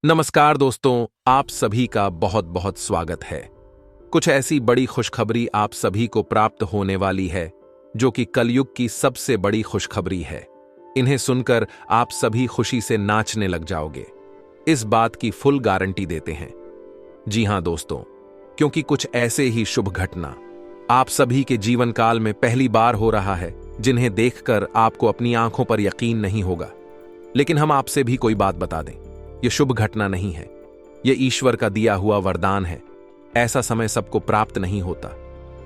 नमस्कार दोस्तों, आप सभी का बहुत बहुत स्वागत है। कुछ ऐसी बड़ी खुशखबरी आप सभी को प्राप्त होने वाली है जो कि कलयुग की सबसे बड़ी खुशखबरी है। इन्हें सुनकर आप सभी खुशी से नाचने लग जाओगे, इस बात की फुल गारंटी देते हैं। जी हां दोस्तों, क्योंकि कुछ ऐसे ही शुभ घटना आप सभी के जीवन काल में पहली बार हो रहा है जिन्हें देखकर आपको अपनी आंखों पर यकीन नहीं होगा। लेकिन हम आपसे भी कोई बात बता दें, यह शुभ घटना नहीं है, यह ईश्वर का दिया हुआ वरदान है। ऐसा समय सबको प्राप्त नहीं होता,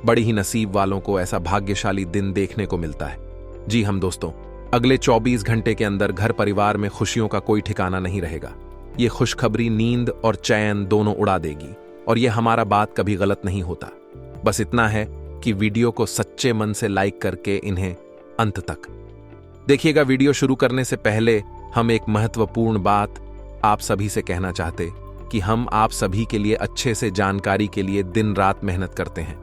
बड़ी ही नसीब वालों को ऐसा भाग्यशाली दिन देखने को मिलता है। जी हम दोस्तों, अगले 24 घंटे के अंदर घर परिवार में खुशियों का कोई ठिकाना नहीं रहेगा। ये खुशखबरी नींद और चैन दोनों उड़ा देगी, और यह हमारा बात कभी गलत नहीं होता। बस इतना है कि वीडियो को सच्चे मन से लाइक करके इन्हें अंत तक देखिएगा। वीडियो शुरू करने से पहले हम एक महत्वपूर्ण बात आप सभी से कहना चाहते कि हम आप सभी के लिए अच्छे से जानकारी के लिए दिन रात मेहनत करते हैं।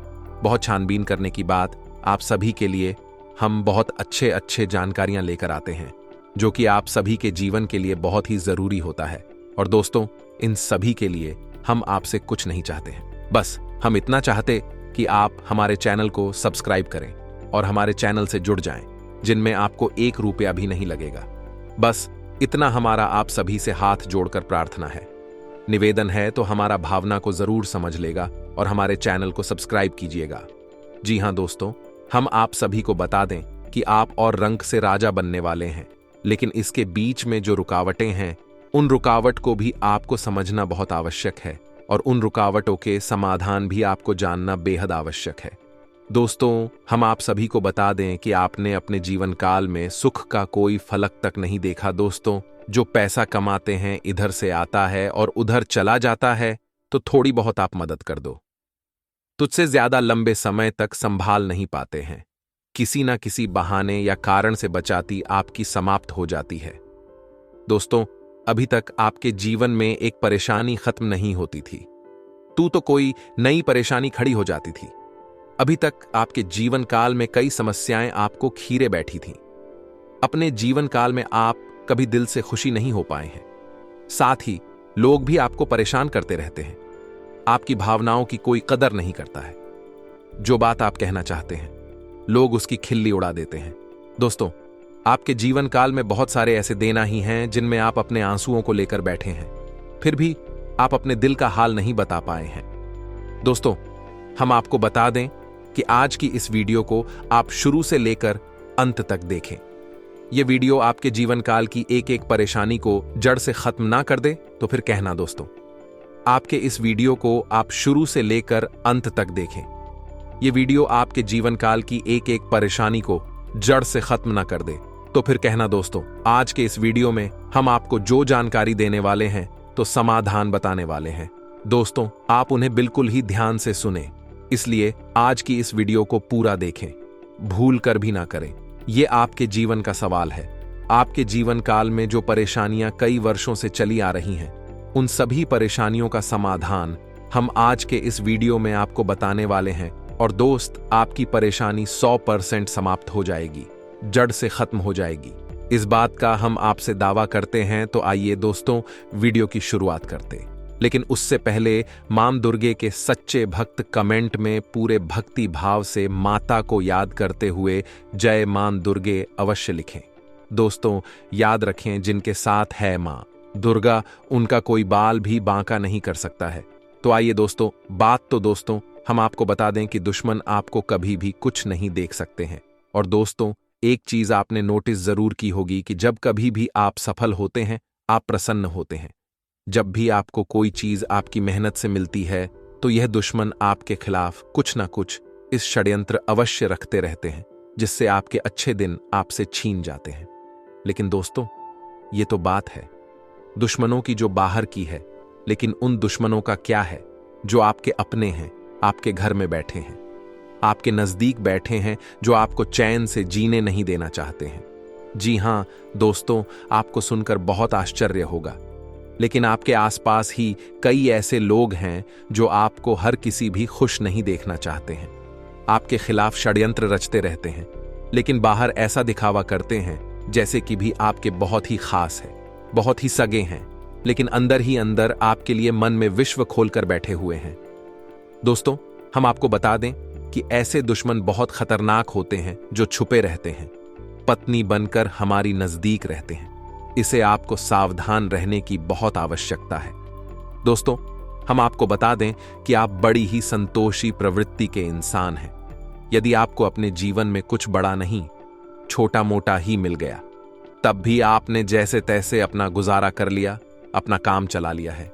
बहुत छानबीन करने की बात आप सभी के लिए हम बहुत अच्छे जानकारियां लेकर आते हैं जो कि आप सभी के जीवन के लिए बहुत ही जरूरी होता है। और दोस्तों, इन सभी के लिए हम आपसे कुछ नहीं चाहते हैं, बस हम इतना चाहते कि आप हमारे चैनल को सब्सक्राइब करें और हमारे चैनल से जुड़ जाएं, जिनमें आपको 1 रुपया भी नहीं लगेगा। बस इतना हमारा आप सभी से हाथ जोड़कर प्रार्थना है, निवेदन है, तो हमारा भावना को जरूर समझ लेगा और हमारे चैनल को सब्सक्राइब कीजिएगा। जी हां दोस्तों, हम आप सभी को बता दें कि आप और रंग से राजा बनने वाले हैं, लेकिन इसके बीच में जो रुकावटें हैं, उन रुकावट को भी आपको समझना बहुत आवश्यक है, और उन रुकावटों के समाधान भी आपको जानना बेहद आवश्यक है। दोस्तों, हम आप सभी को बता दें कि आपने अपने जीवन काल में सुख का कोई फलक तक नहीं देखा। दोस्तों, जो पैसा कमाते हैं इधर से आता है और उधर चला जाता है, तो थोड़ी बहुत आप मदद कर दो। तुझसे ज्यादा लंबे समय तक संभाल नहीं पाते हैं, किसी ना किसी बहाने या कारण से बचाती आपकी समाप्त हो जाती है। दोस्तों, अभी तक आपके जीवन में एक परेशानी खत्म नहीं होती थी, तू तो कोई नई परेशानी खड़ी हो जाती थी। अभी तक आपके जीवन काल में कई समस्याएं आपको खीरे बैठी थीं। अपने जीवन काल में आप कभी दिल से खुशी नहीं हो पाए हैं, साथ ही लोग भी आपको परेशान करते रहते हैं। आपकी भावनाओं की कोई कदर नहीं करता है। जो बात आप कहना चाहते हैं, लोग उसकी खिल्ली उड़ा देते हैं। दोस्तों, आपके जीवन काल में बहुत सारे ऐसे देना ही हैं जिनमें आप अपने आंसुओं को लेकर बैठे हैं, फिर भी आप अपने दिल का हाल नहीं बता पाए हैं। दोस्तों, हम आपको बता दें कि आज की इस वीडियो को आप शुरू से लेकर अंत तक देखें। यह वीडियो आपके जीवन काल की एक एक परेशानी को जड़ से खत्म ना कर दे तो फिर कहना। दोस्तों, आपके इस वीडियो को आप शुरू से लेकर अंत तक देखें। यह वीडियो आपके जीवन काल की एक एक परेशानी को जड़ से खत्म ना कर दे तो फिर कहना। दोस्तों, आज के इस वीडियो में हम आपको जो जानकारी देने वाले हैं तो समाधान बताने वाले हैं। दोस्तों, आप उन्हें बिल्कुल ही ध्यान से सुने, इसलिए आज की इस वीडियो को पूरा देखें, भूल कर भी ना करें। यह आपके जीवन का सवाल है। आपके जीवन काल में जो परेशानियां कई वर्षों से चली आ रही हैं, उन सभी परेशानियों का समाधान हम आज के इस वीडियो में आपको बताने वाले हैं। और दोस्त, आपकी परेशानी 100% समाप्त हो जाएगी, जड़ से खत्म हो जाएगी, इस बात का हम आपसे दावा करते हैं। तो आइए दोस्तों, वीडियो की शुरुआत करते। लेकिन उससे पहले मां दुर्गे के सच्चे भक्त कमेंट में पूरे भक्ति भाव से माता को याद करते हुए जय मां दुर्गे अवश्य लिखें। दोस्तों, याद रखें, जिनके साथ है मां दुर्गा, उनका कोई बाल भी बांका नहीं कर सकता है। तो आइए दोस्तों, दोस्तों हम आपको बता दें कि दुश्मन आपको कभी भी कुछ नहीं देख सकते हैं। और दोस्तों, एक चीज आपने नोटिस जरूर की होगी कि जब कभी भी आप सफल होते हैं, आप प्रसन्न होते हैं। जब भी आपको कोई चीज आपकी मेहनत से मिलती है, तो यह दुश्मन आपके खिलाफ कुछ ना कुछ इस षड्यंत्र अवश्य रखते रहते हैं, जिससे आपके अच्छे दिन आपसे छीन जाते हैं। लेकिन दोस्तों, ये तो बात है दुश्मनों की जो बाहर की है, लेकिन उन दुश्मनों का क्या है जो आपके अपने हैं, आपके घर में बैठे हैं, आपके नजदीक बैठे हैं, जो आपको चैन से जीने नहीं देना चाहते हैं। जी हां दोस्तों, आपको सुनकर बहुत आश्चर्य होगा, लेकिन आपके आसपास ही कई ऐसे लोग हैं जो आपको हर किसी भी खुश नहीं देखना चाहते हैं, आपके खिलाफ षड्यंत्र रचते रहते हैं, लेकिन बाहर ऐसा दिखावा करते हैं जैसे कि भी आपके बहुत ही खास है, बहुत ही सगे हैं, लेकिन अंदर ही अंदर आपके लिए मन में विश्व खोलकर बैठे हुए हैं। दोस्तों, हम आपको बता दें कि ऐसे दुश्मन बहुत खतरनाक होते हैं जो छुपे रहते हैं, पत्नी बनकर हमारी नजदीक रहते हैं। इसे आपको सावधान रहने की बहुत आवश्यकता है। दोस्तों, हम आपको बता दें कि आप बड़ी ही संतोषी प्रवृत्ति के इंसान हैं। यदि आपको अपने जीवन में कुछ बड़ा नहीं, छोटा मोटा ही मिल गया, तब भी आपने जैसे तैसे अपना गुजारा कर लिया, अपना काम चला लिया है।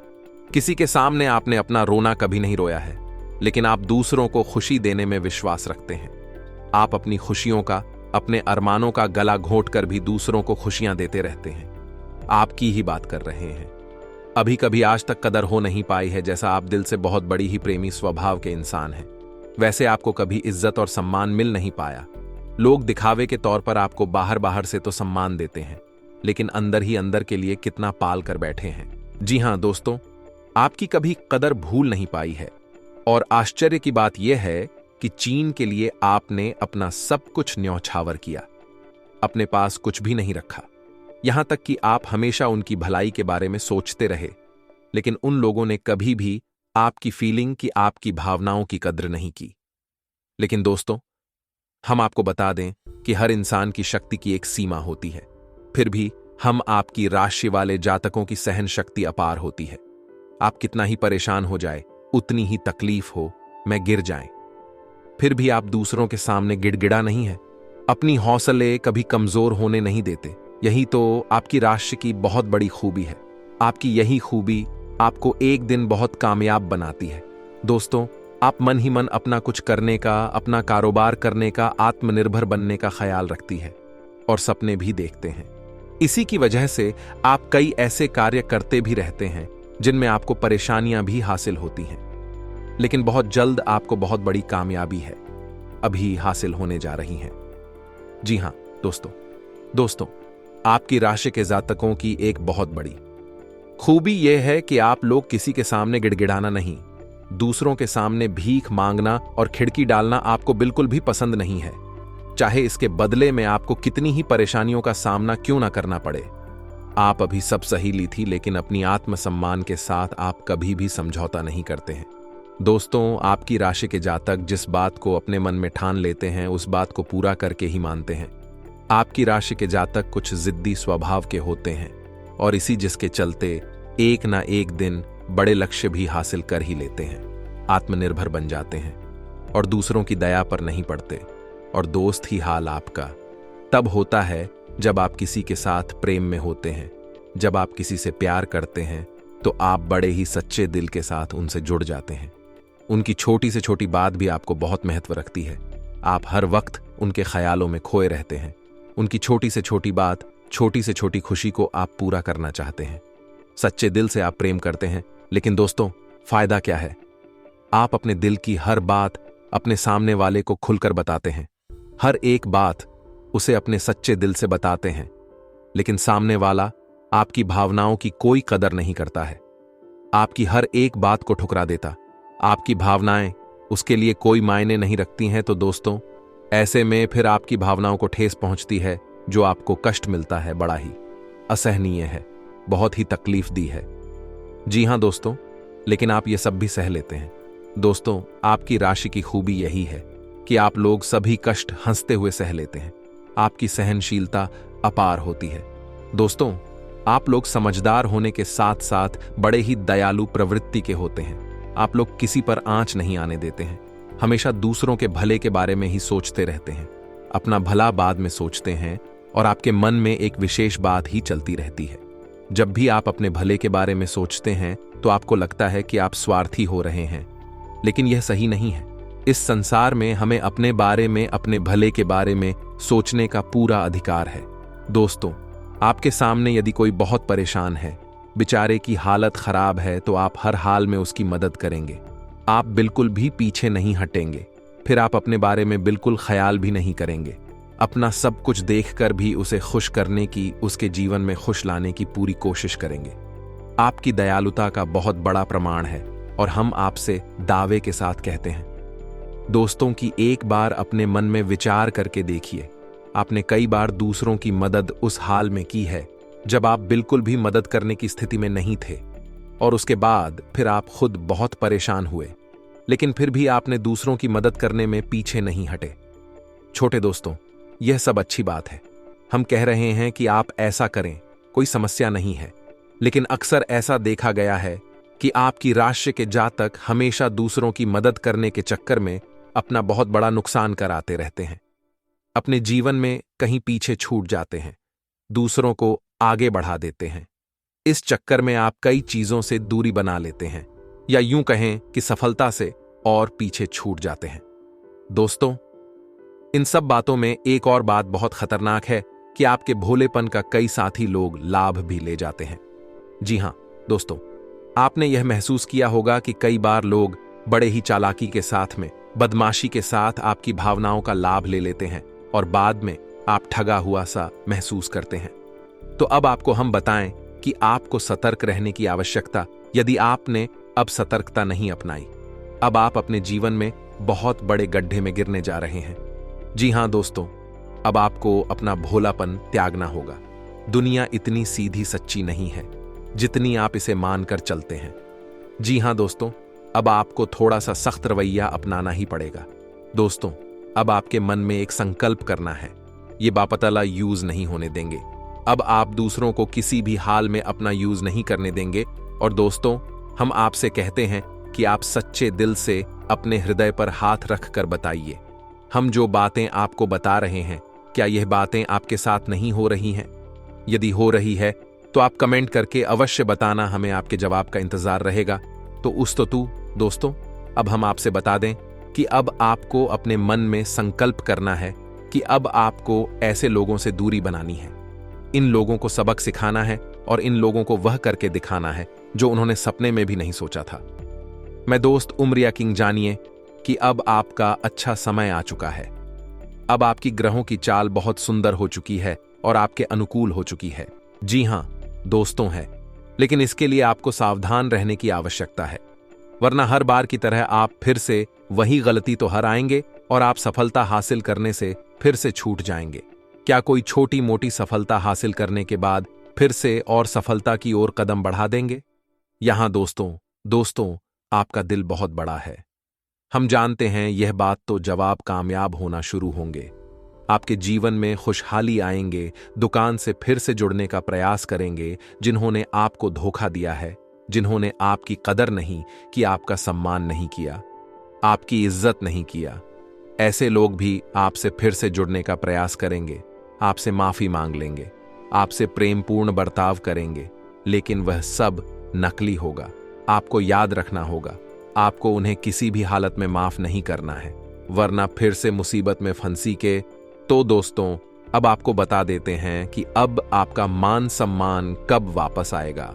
किसी के सामने आपने अपना रोना कभी नहीं रोया है, लेकिन आप दूसरों को खुशी देने में विश्वास रखते हैं। आप अपनी खुशियों का, अपने अरमानों का गला घोंट कर भी दूसरों को खुशियां देते रहते हैं। आपकी ही बात कर रहे हैं। अभी कभी आज तक कदर हो नहीं पाई है, जैसा आप दिल से बहुत बड़ी ही प्रेमी स्वभाव के इंसान हैं, वैसे आपको कभी इज्जत और सम्मान मिल नहीं पाया। लोग दिखावे के तौर पर आपको बाहर बाहर से तो सम्मान देते हैं, लेकिन अंदर ही अंदर के लिए कितना पाल कर बैठे हैं। जी हां दोस्तों, आपकी कभी कदर भूल नहीं पाई है। और आश्चर्य की बात यह है कि चीन के लिए आपने अपना सब कुछ न्यौछावर किया, अपने पास कुछ भी नहीं रखा। यहां तक कि आप हमेशा उनकी भलाई के बारे में सोचते रहे, लेकिन उन लोगों ने कभी भी आपकी फीलिंग की, आपकी भावनाओं की कद्र नहीं की। लेकिन दोस्तों, हम आपको बता दें कि हर इंसान की शक्ति की एक सीमा होती है। फिर भी हम आपकी राशि वाले जातकों की सहन शक्ति अपार होती है। आप कितना ही परेशान हो जाए, उतनी ही तकलीफ हो, मैं गिर जाएं, फिर भी आप दूसरों के सामने गिड़गिड़ा नहीं है, अपनी हौसले कभी कमजोर होने नहीं देते। यही तो आपकी राशि की बहुत बड़ी खूबी है। आपकी यही खूबी आपको एक दिन बहुत कामयाब बनाती है। दोस्तों, आप मन ही मन अपना कुछ करने का, अपना कारोबार करने का, आत्मनिर्भर बनने का ख्याल रखती है और सपने भी देखते हैं। इसी की वजह से आप कई ऐसे कार्य करते भी रहते हैं जिनमें आपको परेशानियां भी हासिल होती हैं, लेकिन बहुत जल्द आपको बहुत बड़ी कामयाबी है अभी हासिल होने जा रही हैं। जी हां दोस्तों, आपकी राशि के जातकों की एक बहुत बड़ी खूबी यह है कि आप लोग किसी के सामने गिड़गिड़ाना नहीं, दूसरों के सामने भीख मांगना और खिड़की डालना आपको बिल्कुल भी पसंद नहीं है, चाहे इसके बदले में आपको कितनी ही परेशानियों का सामना क्यों ना करना पड़े। आप अभी सब सही ली थी, लेकिन अपनी आत्मसम्मान के साथ आप कभी भी समझौता नहीं करते हैं। दोस्तों, आपकी राशि के जातक जिस बात को अपने मन में ठान लेते हैं, उस बात को पूरा करके ही मानते हैं। आपकी राशि के जातक कुछ जिद्दी स्वभाव के होते हैं और इसी जिसके चलते एक ना एक दिन बड़े लक्ष्य भी हासिल कर ही लेते हैं, आत्मनिर्भर बन जाते हैं और दूसरों की दया पर नहीं पड़ते। और दोस्त ही हाल आपका तब होता है जब आप किसी के साथ प्रेम में होते हैं, जब आप किसी से प्यार करते हैं तो आप बड़े ही सच्चे दिल के साथ उनसे जुड़ जाते हैं। उनकी छोटी से छोटी बात भी आपको बहुत महत्व रखती है। आप हर वक्त उनके ख्यालों में खोए रहते हैं। उनकी छोटी से छोटी बात, छोटी से छोटी खुशी को आप पूरा करना चाहते हैं। सच्चे दिल से आप प्रेम करते हैं, लेकिन दोस्तों, फायदा क्या है? आप अपने दिल की हर बात अपने सामने वाले को खुलकर बताते हैं, हर एक बात उसे अपने सच्चे दिल से बताते हैं, लेकिन सामने वाला आपकी भावनाओं की कोई कदर नहीं करता है, आपकी हर एक बात को ठुकरा देता। आपकी भावनाएं उसके लिए कोई मायने नहीं रखती हैं। तो दोस्तों, ऐसे में फिर आपकी भावनाओं को ठेस पहुंचती है, जो आपको कष्ट मिलता है बड़ा ही असहनीय है, बहुत ही तकलीफ दी है। जी हां दोस्तों, लेकिन आप ये सब भी सह लेते हैं। दोस्तों, आपकी राशि की खूबी यही है कि आप लोग सभी कष्ट हंसते हुए सह लेते हैं। आपकी सहनशीलता अपार होती है। दोस्तों, आप लोग समझदार होने के साथ साथ बड़े ही दयालु प्रवृत्ति के होते हैं। आप लोग किसी पर आंच नहीं आने देते हैं, हमेशा दूसरों के भले के बारे में ही सोचते रहते हैं, अपना भला बाद में सोचते हैं और आपके मन में एक विशेष बात ही चलती रहती है। जब भी आप अपने भले के बारे में सोचते हैं तो आपको लगता है कि आप स्वार्थी हो रहे हैं, लेकिन यह सही नहीं है। इस संसार में हमें अपने बारे में, अपने भले के बारे में सोचने का पूरा अधिकार है। दोस्तों, आपके सामने यदि कोई बहुत परेशान है, बेचारे की हालत खराब है, तो आप हर हाल में उसकी मदद करेंगे। आप बिल्कुल भी पीछे नहीं हटेंगे। फिर आप अपने बारे में बिल्कुल ख्याल भी नहीं करेंगे। अपना सब कुछ देखकर भी उसे खुश करने की, उसके जीवन में खुश लाने की पूरी कोशिश करेंगे। आपकी दयालुता का बहुत बड़ा प्रमाण है और हम आपसे दावे के साथ कहते हैं। दोस्तों की एक बार अपने मन में विचार करके देखिए, आपने कई बार दूसरों की मदद उस हाल में की है जब आप बिल्कुल भी मदद करने की स्थिति में नहीं थे, और उसके बाद फिर आप खुद बहुत परेशान हुए, लेकिन फिर भी आपने दूसरों की मदद करने में पीछे नहीं हटे। छोटे दोस्तों, यह सब अच्छी बात है। हम कह रहे हैं कि आप ऐसा करें, कोई समस्या नहीं है, लेकिन अक्सर ऐसा देखा गया है कि आपकी राशि के जातक हमेशा दूसरों की मदद करने के चक्कर में अपना बहुत बड़ा नुकसान कराते रहते हैं। अपने जीवन में कहीं पीछे छूट जाते हैं, दूसरों को आगे बढ़ा देते हैं। इस चक्कर में आप कई चीजों से दूरी बना लेते हैं, या यूं कहें कि सफलता से और पीछे छूट जाते हैं। दोस्तों, इन सब बातों में एक और बात बहुत खतरनाक है कि आपके भोलेपन का कई साथी लोग लाभ भी ले जाते हैं। जी हां दोस्तों, आपने यह महसूस किया होगा कि कई बार लोग बड़े ही चालाकी के साथ में, बदमाशी के साथ आपकी भावनाओं का लाभ ले लेते हैं और बाद में आप ठगा हुआ सा महसूस करते हैं। तो अब आपको हम बताएं कि आपको सतर्क रहने की आवश्यकता, यदि आपने अब सतर्कता नहीं अपनाई, अब आप अपने जीवन में बहुत बड़े गड्ढे में गिरने जा रहे हैं। जी हां दोस्तों, अब आपको अपना भोलापन त्यागना होगा। दुनिया इतनी सीधी सच्ची नहीं है जितनी आप इसे मानकर चलते हैं। जी हां दोस्तों, अब आपको थोड़ा सा सख्त रवैया अपनाना ही पड़ेगा। दोस्तों, अब आपके मन में एक संकल्प करना है, ये बापतला यूज नहीं होने देंगे। अब आप दूसरों को किसी भी हाल में अपना यूज नहीं करने देंगे। और दोस्तों, हम आपसे कहते हैं कि आप सच्चे दिल से अपने हृदय पर हाथ रखकर बताइए, हम जो बातें आपको बता रहे हैं, क्या यह बातें आपके साथ नहीं हो रही हैं? यदि हो रही है तो आप कमेंट करके अवश्य बताना, हमें आपके जवाब का इंतजार रहेगा। तो दोस्तों, अब हम आपसे बता दें कि अब आपको अपने मन में संकल्प करना है कि अब आपको ऐसे लोगों से दूरी बनानी है। इन लोगों को सबक सिखाना है और इन लोगों को वह करके दिखाना है जो उन्होंने सपने में भी नहीं सोचा था। मैं दोस्त उमरिया किंग, जानिए कि अब आपका अच्छा समय आ चुका है। अब आपकी ग्रहों की चाल बहुत सुंदर हो चुकी है और आपके अनुकूल हो चुकी है। जी हां दोस्तों है, लेकिन इसके लिए आपको सावधान रहने की आवश्यकता है, वरना हर बार की तरह आप फिर से वही गलती तो हर आएंगे और आप सफलता हासिल करने से फिर से छूट जाएंगे। क्या कोई छोटी मोटी सफलता हासिल करने के बाद फिर से और सफलता की ओर कदम बढ़ा देंगे? यहां दोस्तों, आपका दिल बहुत बड़ा है। हम जानते हैं यह बात, तो जवाब कामयाब होना शुरू होंगे। आपके जीवन में खुशहाली आएंगे, दुकान से फिर से जुड़ने का प्रयास करेंगे। जिन्होंने आपको धोखा दिया है, जिन्होंने आपकी कदर नहीं की, आपका सम्मान नहीं किया, आपकी इज्जत नहीं किया, ऐसे लोग भी आपसे फिर से जुड़ने का प्रयास करेंगे, आपसे माफी मांग लेंगे, आपसे प्रेमपूर्ण बर्ताव करेंगे, लेकिन वह सब नकली होगा। आपको याद रखना होगा, आपको उन्हें किसी भी हालत में माफ नहीं करना है, वरना फिर से मुसीबत में फंसी के। तो दोस्तों, अब आपको बता देते हैं कि अब आपका मान सम्मान कब वापस आएगा,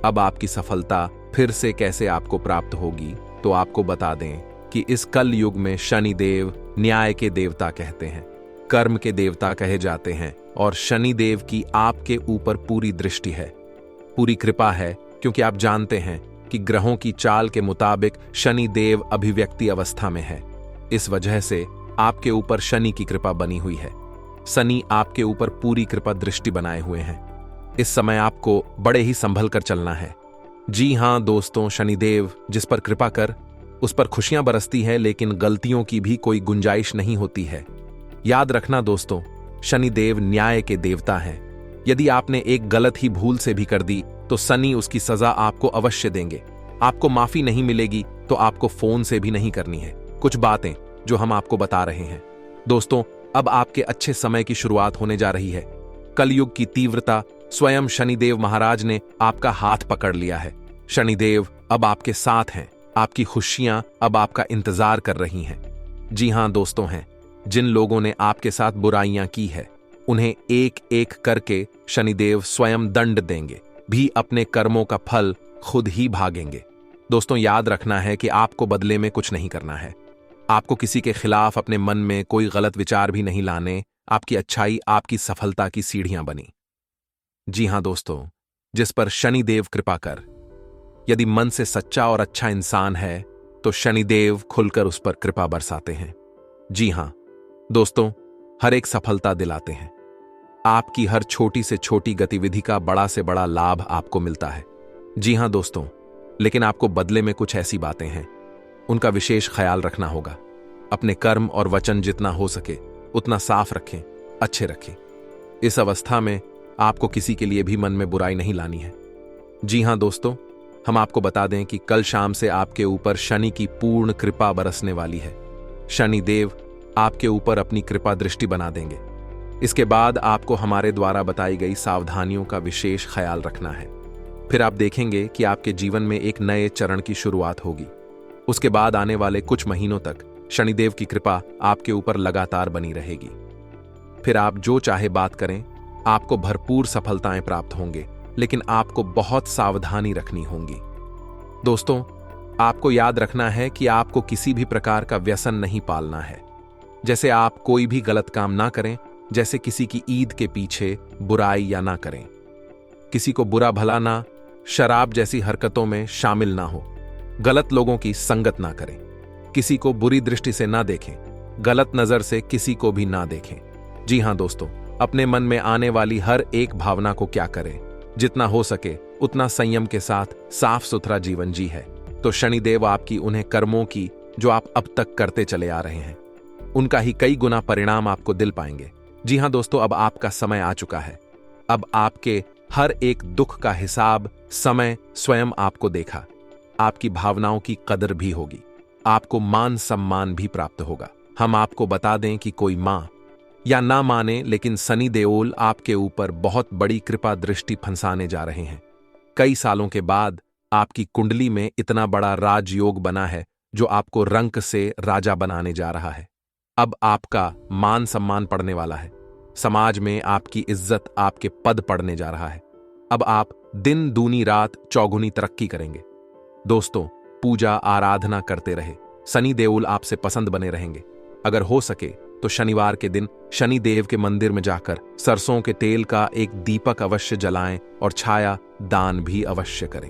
अब आपकी सफलता फिर से कैसे आपको प्राप्त होगी। तो आपको बता दें कि इस कल युग में शनिदेव न्याय के देवता कहते हैं, कर्म के देवता कहे जाते हैं, और शनिदेव की आपके ऊपर पूरी दृष्टि है, पूरी कृपा है, क्योंकि आप जानते हैं कि ग्रहों की चाल के मुताबिक शनिदेव अभिव्यक्ति अवस्था में है। इस वजह से आपके ऊपर शनि की कृपा बनी हुई है। शनि आपके ऊपर पूरी कृपा दृष्टि बनाए हुए हैं। इस समय आपको बड़े ही संभल कर चलना है। जी हां दोस्तों, शनिदेव जिस पर कृपा कर उस पर खुशियां बरसती है, लेकिन गलतियों की भी कोई गुंजाइश नहीं होती है। याद रखना दोस्तों, शनिदेव न्याय के देवता हैं। यदि आपने एक गलत ही भूल से भी कर दी तो शनि उसकी सजा आपको अवश्य देंगे। आपको माफी नहीं मिलेगी तो आपको फोन से भी नहीं करनी है। कुछ बातें जो हम आपको बता रहे हैं। दोस्तों, अब आपके अच्छे समय की शुरुआत होने जा रही है। कलयुग की तीव्रता, स्वयं शनिदेव महाराज ने आपका हाथ पकड़ लिया है। शनिदेव अब आपके साथ हैं, आपकी खुशियां अब आपका इंतजार कर रही हैं। जी हां दोस्तों हैं, जिन लोगों ने आपके साथ बुराइयां की है, उन्हें एक एक करके शनिदेव स्वयं दंड देंगे, भी अपने कर्मों का फल खुद ही भागेंगे। दोस्तों, याद रखना है कि आपको बदले में कुछ नहीं करना है। आपको किसी के खिलाफ अपने मन में कोई गलत विचार भी नहीं लाने। आपकी अच्छाई आपकी सफलता की सीढ़ियां बनी। जी हां दोस्तों, जिस पर शनिदेव कृपा कर, यदि मन से सच्चा और अच्छा इंसान है तो शनिदेव खुलकर उस पर कृपा बरसाते हैं। जी हां दोस्तों, हर एक सफलता दिलाते हैं। आपकी हर छोटी से छोटी गतिविधि का बड़ा से बड़ा लाभ आपको मिलता है। जी हां दोस्तों, लेकिन आपको बदले में कुछ ऐसी बातें हैं, उनका विशेष ख्याल रखना होगा। अपने कर्म और वचन जितना हो सके उतना साफ रखें, अच्छे रखें। इस अवस्था में आपको किसी के लिए भी मन में बुराई नहीं लानी है। जी हां दोस्तों, हम आपको बता दें कि कल शाम से आपके ऊपर शनि की पूर्ण कृपा बरसने वाली है। शनि देव आपके ऊपर अपनी कृपा दृष्टि बना देंगे। इसके बाद आपको हमारे द्वारा बताई गई सावधानियों का विशेष ख्याल रखना है। फिर आप देखेंगे कि आपके जीवन में एक नए चरण की शुरुआत होगी। उसके बाद आने वाले कुछ महीनों तक शनिदेव की कृपा आपके ऊपर लगातार बनी रहेगी। फिर आप जो चाहे बात करें, आपको भरपूर सफलताएं प्राप्त होंगे, लेकिन आपको बहुत सावधानी रखनी होगी। दोस्तों, आपको याद रखना है कि आपको किसी भी प्रकार का व्यसन नहीं पालना है। जैसे आप कोई भी गलत काम ना करें, जैसे किसी की ईद के पीछे बुराई या ना करें, किसी को बुरा भला ना, शराब जैसी हरकतों में शामिल ना हो, गलत लोगों की संगत ना करें, किसी को बुरी दृष्टि से ना देखें, गलत नजर से किसी को भी ना देखें। जी हां दोस्तों, अपने मन में आने वाली हर एक भावना को क्या करें, जितना हो सके उतना संयम के साथ साफ सुथरा जीवन जी है, तो शनिदेव आपकी उन्हें कर्मों की जो आप अब तक करते चले आ रहे हैं, उनका ही कई गुना परिणाम आपको दिल पाएंगे। जी हां दोस्तों, अब आपका समय आ चुका है। अब आपके हर एक दुख का हिसाब समय स्वयं आपको देखा। आपकी भावनाओं की कदर भी होगी, आपको मान सम्मान भी प्राप्त होगा। हम आपको बता दें कि कोई मां या ना माने, लेकिन शनि देओल आपके ऊपर बहुत बड़ी कृपा दृष्टि फंसाने जा रहे हैं। कई सालों के बाद आपकी कुंडली में इतना बड़ा राजयोग बना है जो आपको रंक से राजा बनाने जा रहा है। अब आपका मान सम्मान पड़ने वाला है, समाज में आपकी इज्जत, आपके पद पड़ने जा रहा है। अब आप दिन दूनी रात चौगुनी तरक्की करेंगे। दोस्तों, पूजा आराधना करते रहे, शनि देओल आपसे पसंद बने रहेंगे। अगर हो सके तो शनिवार के दिन शनि देव के मंदिर में जाकर सरसों के तेल का एक दीपक अवश्य जलाएं और छाया दान भी अवश्य करें।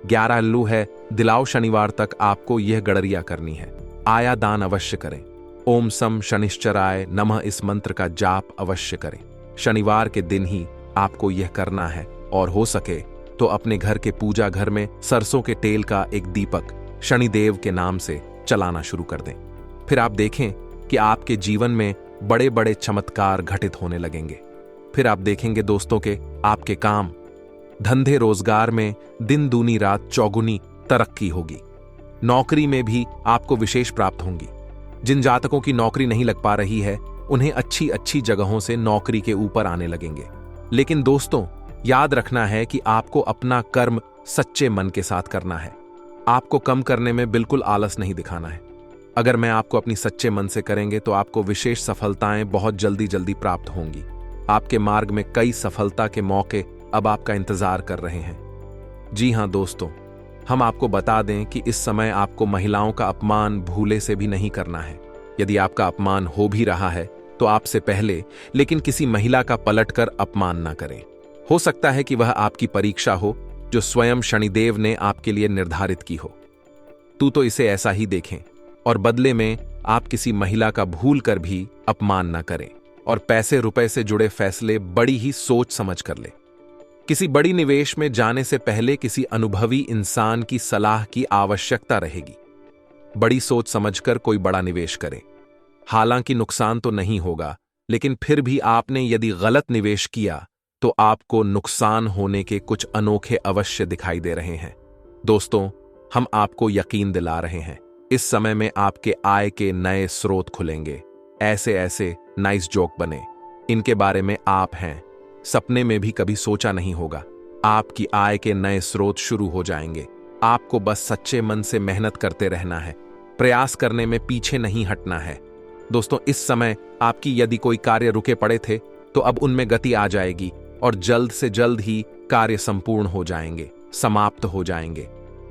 11 लू है, दिलाओ शनिवार तक आपको यह गड़रिया करनी है। आया दान अवश्य करें। ओम सम शनिश्चराय नमः इस मंत्र का जाप अवश्य करें। शनिवार के दिन ही आपको यह करना है, और हो सके तो अपने घर के पूजा घर में सरसों के तेल का एक दीपक शनिदेव के नाम से चलाना शुरू कर दें। फिर आप देखें कि आपके जीवन में बड़े बड़े चमत्कार घटित होने लगेंगे। फिर आप देखेंगे दोस्तों के आपके काम धंधे रोजगार में दिन दूनी रात चौगुनी तरक्की होगी। नौकरी में भी आपको विशेष प्राप्त होंगी। जिन जातकों की नौकरी नहीं लग पा रही है, उन्हें अच्छी अच्छी जगहों से नौकरी के ऊपर आने लगेंगे। लेकिन दोस्तों, याद रखना है कि आपको अपना कर्म सच्चे मन के साथ करना है। आपको कम करने में बिल्कुल आलस नहीं दिखाना है। अगर मैं आपको अपनी सच्चे मन से करेंगे तो आपको विशेष सफलताएं बहुत जल्दी जल्दी प्राप्त होंगी। आपके मार्ग में कई सफलता के मौके अब आपका इंतजार कर रहे हैं। जी हां दोस्तों, हम आपको बता दें कि इस समय आपको महिलाओं का अपमान भूले से भी नहीं करना है। यदि आपका अपमान हो भी रहा है तो आपसे पहले लेकिन किसी महिला का पलटकर अपमान ना करें। हो सकता है कि वह आपकी परीक्षा हो जो स्वयं शनिदेव ने आपके लिए निर्धारित की हो। तो इसे ऐसा ही देखें और बदले में आप किसी महिला का भूल कर भी अपमान न करें, और पैसे रुपए से जुड़े फैसले बड़ी ही सोच समझ कर ले। किसी बड़ी निवेश में जाने से पहले किसी अनुभवी इंसान की सलाह की आवश्यकता रहेगी। बड़ी सोच समझकर कोई बड़ा निवेश करें। हालांकि नुकसान तो नहीं होगा, लेकिन फिर भी आपने यदि गलत निवेश किया तो आपको नुकसान होने के कुछ अनोखे अवश्य दिखाई दे रहे हैं। दोस्तों, हम आपको यकीन दिला रहे हैं, इस समय में आपके आय के नए स्रोत खुलेंगे। ऐसे ऐसे नाइस जोक बने, इनके बारे में आप हैं सपने में भी कभी सोचा नहीं होगा। आपकी आय के नए स्रोत शुरू हो जाएंगे। आपको बस सच्चे मन से मेहनत करते रहना है, प्रयास करने में पीछे नहीं हटना है। दोस्तों, इस समय आपकी यदि कोई कार्य रुके पड़े थे तो अब उनमें गति आ जाएगी और जल्द से जल्द ही कार्य संपूर्ण हो जाएंगे, समाप्त हो जाएंगे।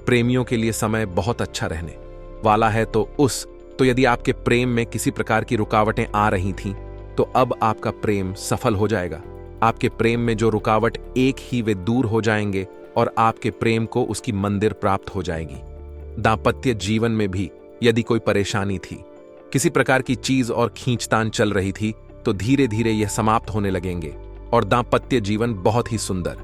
प्रेमियों के लिए समय बहुत अच्छा रहने वाला है। तो यदि आपके प्रेम में किसी प्रकार की रुकावटें आ रही थीं, तो अब आपका प्रेम सफल हो जाएगा। आपके प्रेम में जो रुकावट एक ही वे दूर हो जाएंगे और आपके प्रेम को उसकी मंदिर प्राप्त हो जाएगी। दांपत्य जीवन में भी यदि कोई परेशानी थी, किसी प्रकार की चीज और खींचतान चल रही थी, तो धीरे धीरे यह समाप्त होने लगेंगे। और दाम्पत्य जीवन बहुत ही सुंदर।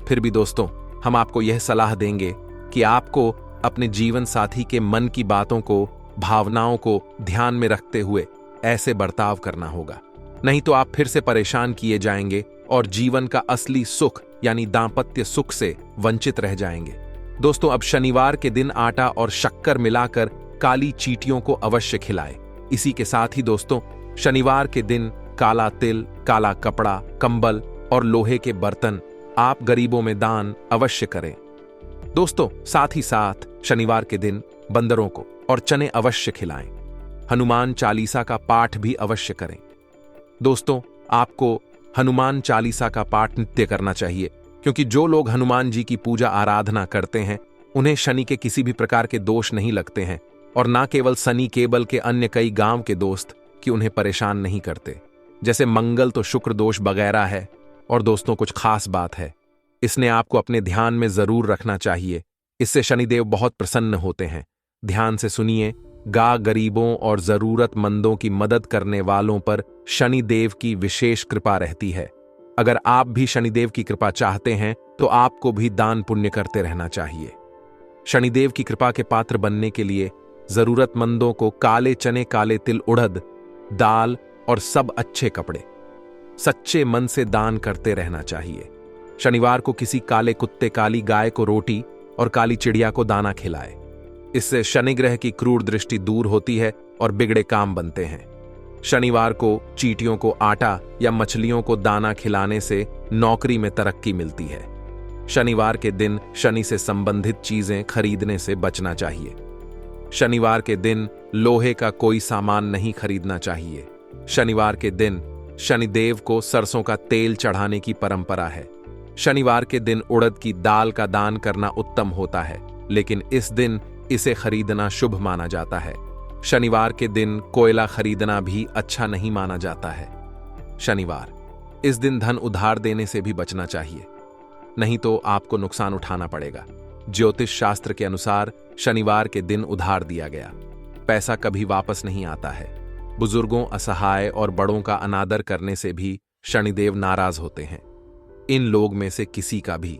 फिर भी दोस्तों, हम आपको यह सलाह देंगे कि आपको अपने जीवन साथी के मन की बातों को, भावनाओं को ध्यान में रखते हुए ऐसे बर्ताव करना होगा, नहीं तो आप फिर से परेशान किए जाएंगे और जीवन का असली सुख यानी दाम्पत्य सुख से वंचित रह जाएंगे। दोस्तों, अब शनिवार के दिन आटा और शक्कर मिलाकर काली चींटियों को अवश्य खिलाएं। इसी के साथ ही दोस्तों, शनिवार के दिन काला तिल, काला कपड़ा, कंबल और लोहे के बर्तन आप गरीबों में दान अवश्य करें। दोस्तों, साथ ही साथ शनिवार के दिन बंदरों को और चने अवश्य खिलाएं। हनुमान चालीसा का पाठ भी अवश्य करें। दोस्तों, आपको हनुमान चालीसा का पाठ नित्य करना चाहिए, क्योंकि जो लोग हनुमान जी की पूजा आराधना करते हैं उन्हें शनि के किसी भी प्रकार के दोष नहीं लगते हैं, और ना केवल शनि केबल के अन्य कई गांव के दोस्त कि उन्हें परेशान नहीं करते। जैसे मंगल तो शुक्र दोष वगैरह है। और दोस्तों, कुछ खास बात है, इसने आपको अपने ध्यान में जरूर रखना चाहिए। इससे शनिदेव बहुत प्रसन्न होते हैं। ध्यान से सुनिए। गरीबों और जरूरतमंदों की मदद करने वालों पर शनिदेव की विशेष कृपा रहती है। अगर आप भी शनिदेव की कृपा चाहते हैं तो आपको भी दान पुण्य करते रहना चाहिए। शनिदेव की कृपा के पात्र बनने के लिए जरूरतमंदों को काले चने, काले तिल, उड़द दाल और सब अच्छे कपड़े सच्चे मन से दान करते रहना चाहिए। शनिवार को किसी काले कुत्ते, काली गाय को रोटी और काली चिड़िया को दाना खिलाए। इससे शनि ग्रह की क्रूर दृष्टि दूर होती है और बिगड़े काम बनते हैं। शनिवार को चींटियों को आटा या मछलियों को दाना खिलाने से नौकरी में तरक्की मिलती है। शनिवार के दिन शनि से संबंधित चीजें खरीदने से बचना चाहिए। शनिवार के दिन लोहे का कोई सामान नहीं खरीदना चाहिए। शनिवार के दिन शनिदेव को सरसों का तेल चढ़ाने की परंपरा है। शनिवार के दिन उड़द की दाल का दान करना उत्तम होता है, लेकिन इस दिन इसे खरीदना शुभ माना जाता है। शनिवार के दिन कोयला खरीदना भी अच्छा नहीं माना जाता है। शनिवार, इस दिन धन उधार देने से भी बचना चाहिए, नहीं तो आपको नुकसान उठाना पड़ेगा। ज्योतिष शास्त्र के अनुसार शनिवार के दिन उधार दिया गया पैसा कभी वापस नहीं आता है। बुजुर्गों, असहाय और बड़ों का अनादर करने से भी शनिदेव नाराज होते हैं। इन लोग में से किसी का भी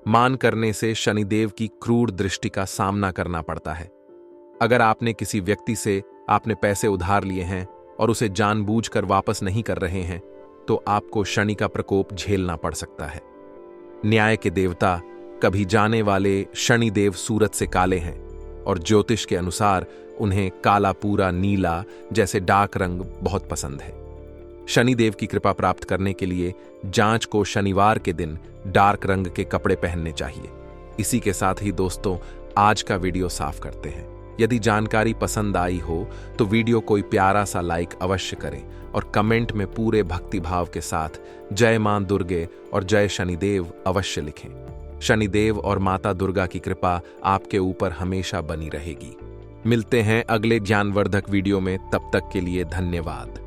मान करने से शनिदेव की क्रूर दृष्टि का सामना करना पड़ता है। अगर आपने किसी व्यक्ति से आपने पैसे उधार लिए हैं और उसे जानबूझकर वापस नहीं कर रहे हैं, तो आपको शनि का प्रकोप झेलना पड़ सकता है। न्याय के देवता कभी जाने वाले शनिदेव सूरज से काले हैं और ज्योतिष के अनुसार उन्हें काला, पूरा, नीला जैसे डार्क रंग बहुत पसंद है। शनिदेव की कृपा प्राप्त करने के लिए जांच को शनिवार के दिन डार्क रंग के कपड़े पहनने चाहिए। इसी के साथ ही दोस्तों, आज का वीडियो साफ करते हैं। यदि जानकारी पसंद आई हो तो वीडियो कोई प्यारा सा लाइक अवश्य करें और कमेंट में पूरे भक्तिभाव के साथ जय मां दुर्गे और जय शनिदेव अवश्य लिखें। शनिदेव और माता दुर्गा की कृपा आपके ऊपर हमेशा बनी रहेगी। मिलते हैं अगले ज्ञानवर्धक वीडियो में, तब तक के लिए धन्यवाद।